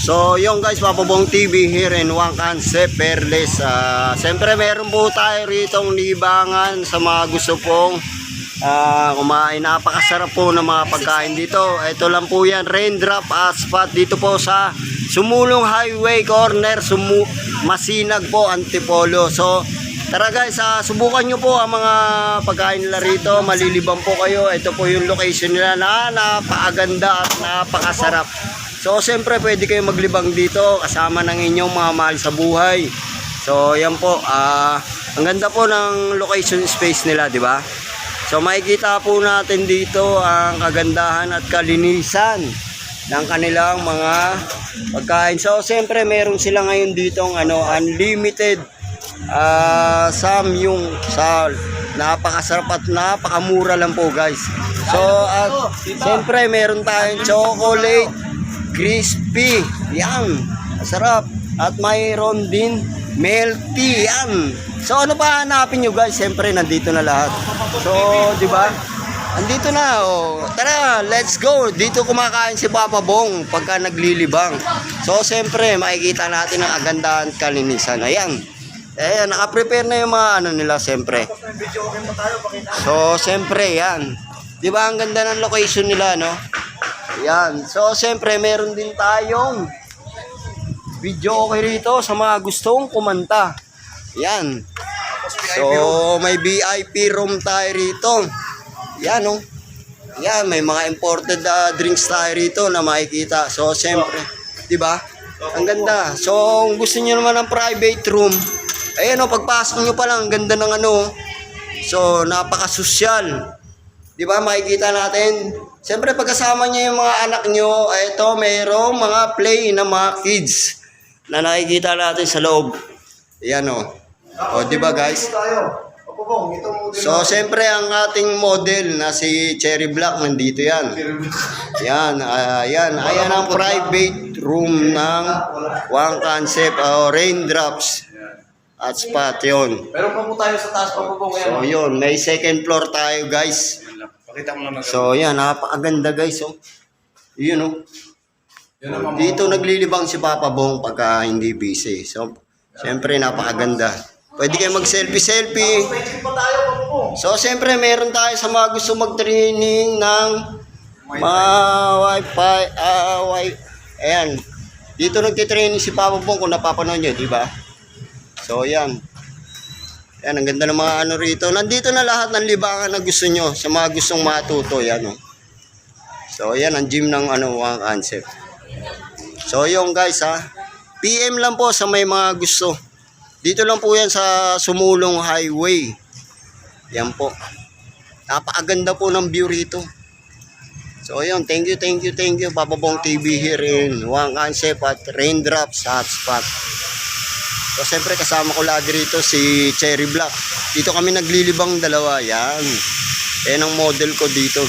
So yung guys, Papabong TV here in Wangkanse, Perles. Siyempre meron po tayo ritong libangan sa mga gusto pong kumain. Napakasarap po ng mga pagkain dito. Ito lang po yan, Raindrop Spot dito po sa Sumulong Highway Corner, Masinag po, Antipolo. So tara guys, subukan nyo po ang mga pagkain nila rito. Malilibang po kayo. Ito po yung location nila na napakaganda at napakasarap. So siyempre pwede kayo maglibang dito kasama ng inyong mga mahal sa buhay. So yan po, ang ganda po ng location space nila, di ba? So makikita po natin dito ang kagandahan at kalinisan ng kanilang mga pagkain. So siyempre meron sila ngayon ditong unlimited samyung sa napakasarap at napakamura lang po guys. So at siyempre meron tayong chocolate crispy, yan, masarap. At mayroon din milk tea, yan. So ano pa hanapin nyo guys? Siyempre nandito na lahat. So di ba? Andito na, oh. Tara, let's go. Dito kumakain si Papa Bong pagka naglilibang. So siyempre makikita natin ang kagandahan at kalinisan. Ayan. Ayan, naka-prepare na yung mga nila siyempre. So siyempre yan. Di ba ang ganda ng location nila, no? Yan. So, siyempre, meron din tayong video okay rito sa mga gustong kumanta. Yan. So, may VIP room tayo rito. Yan, oh. Yan, may mga imported drinks tayo rito na makikita. So, siyempre, di ba? Ang ganda. So, kung gusto niyo naman ng private room, ayan, oh, pagpasok nyo pa lang, ang ganda ng So, napaka-sosyal. Di ba? Makikita natin. Siyempre pagkasama niyo yung mga anak niyo, ito mayroong mga play na mga kids na nakikita natin sa loob. Ayan o. O di ba guys? So siyempre ang ating model na si Cherry Black nandito yan. Yan, ayan ang private room ng Wangkanse Raindrops at Spot yun. Meron pa po tayo sa taas pa po ngayon. So yun, may second floor tayo guys. So yan, napakaganda guys, oh. Yun, oh. Dito naglilibang si Papa Bong pagka hindi busy. So siyempre napakaganda. Pwede kayo mag-selfie. So siyempre meron tayo sa mga gusto mag-training ng mga wifi. Ayan. Dito nagtitraining si Papa Bong kung napapanood nyo, di ba? So yan. Yan, ang ganda ng mga rito. Nandito na lahat ng libangan na gusto nyo sa mga gustong matuto. Yan, oh. So, yan ang gym ng Wangkanse. So, yung guys, PM lang po sa may mga gusto. Dito lang po yan sa Sumulong Highway. Yan po. Napakaganda po ng view rito. So, yun. Thank you, Papabong TV here in Wangkanse at Raindrops Spot. So, siyempre kasama ko lagi rito si Cherry Black. Dito kami naglilibang dalawa. Yan. Yan ang model ko dito.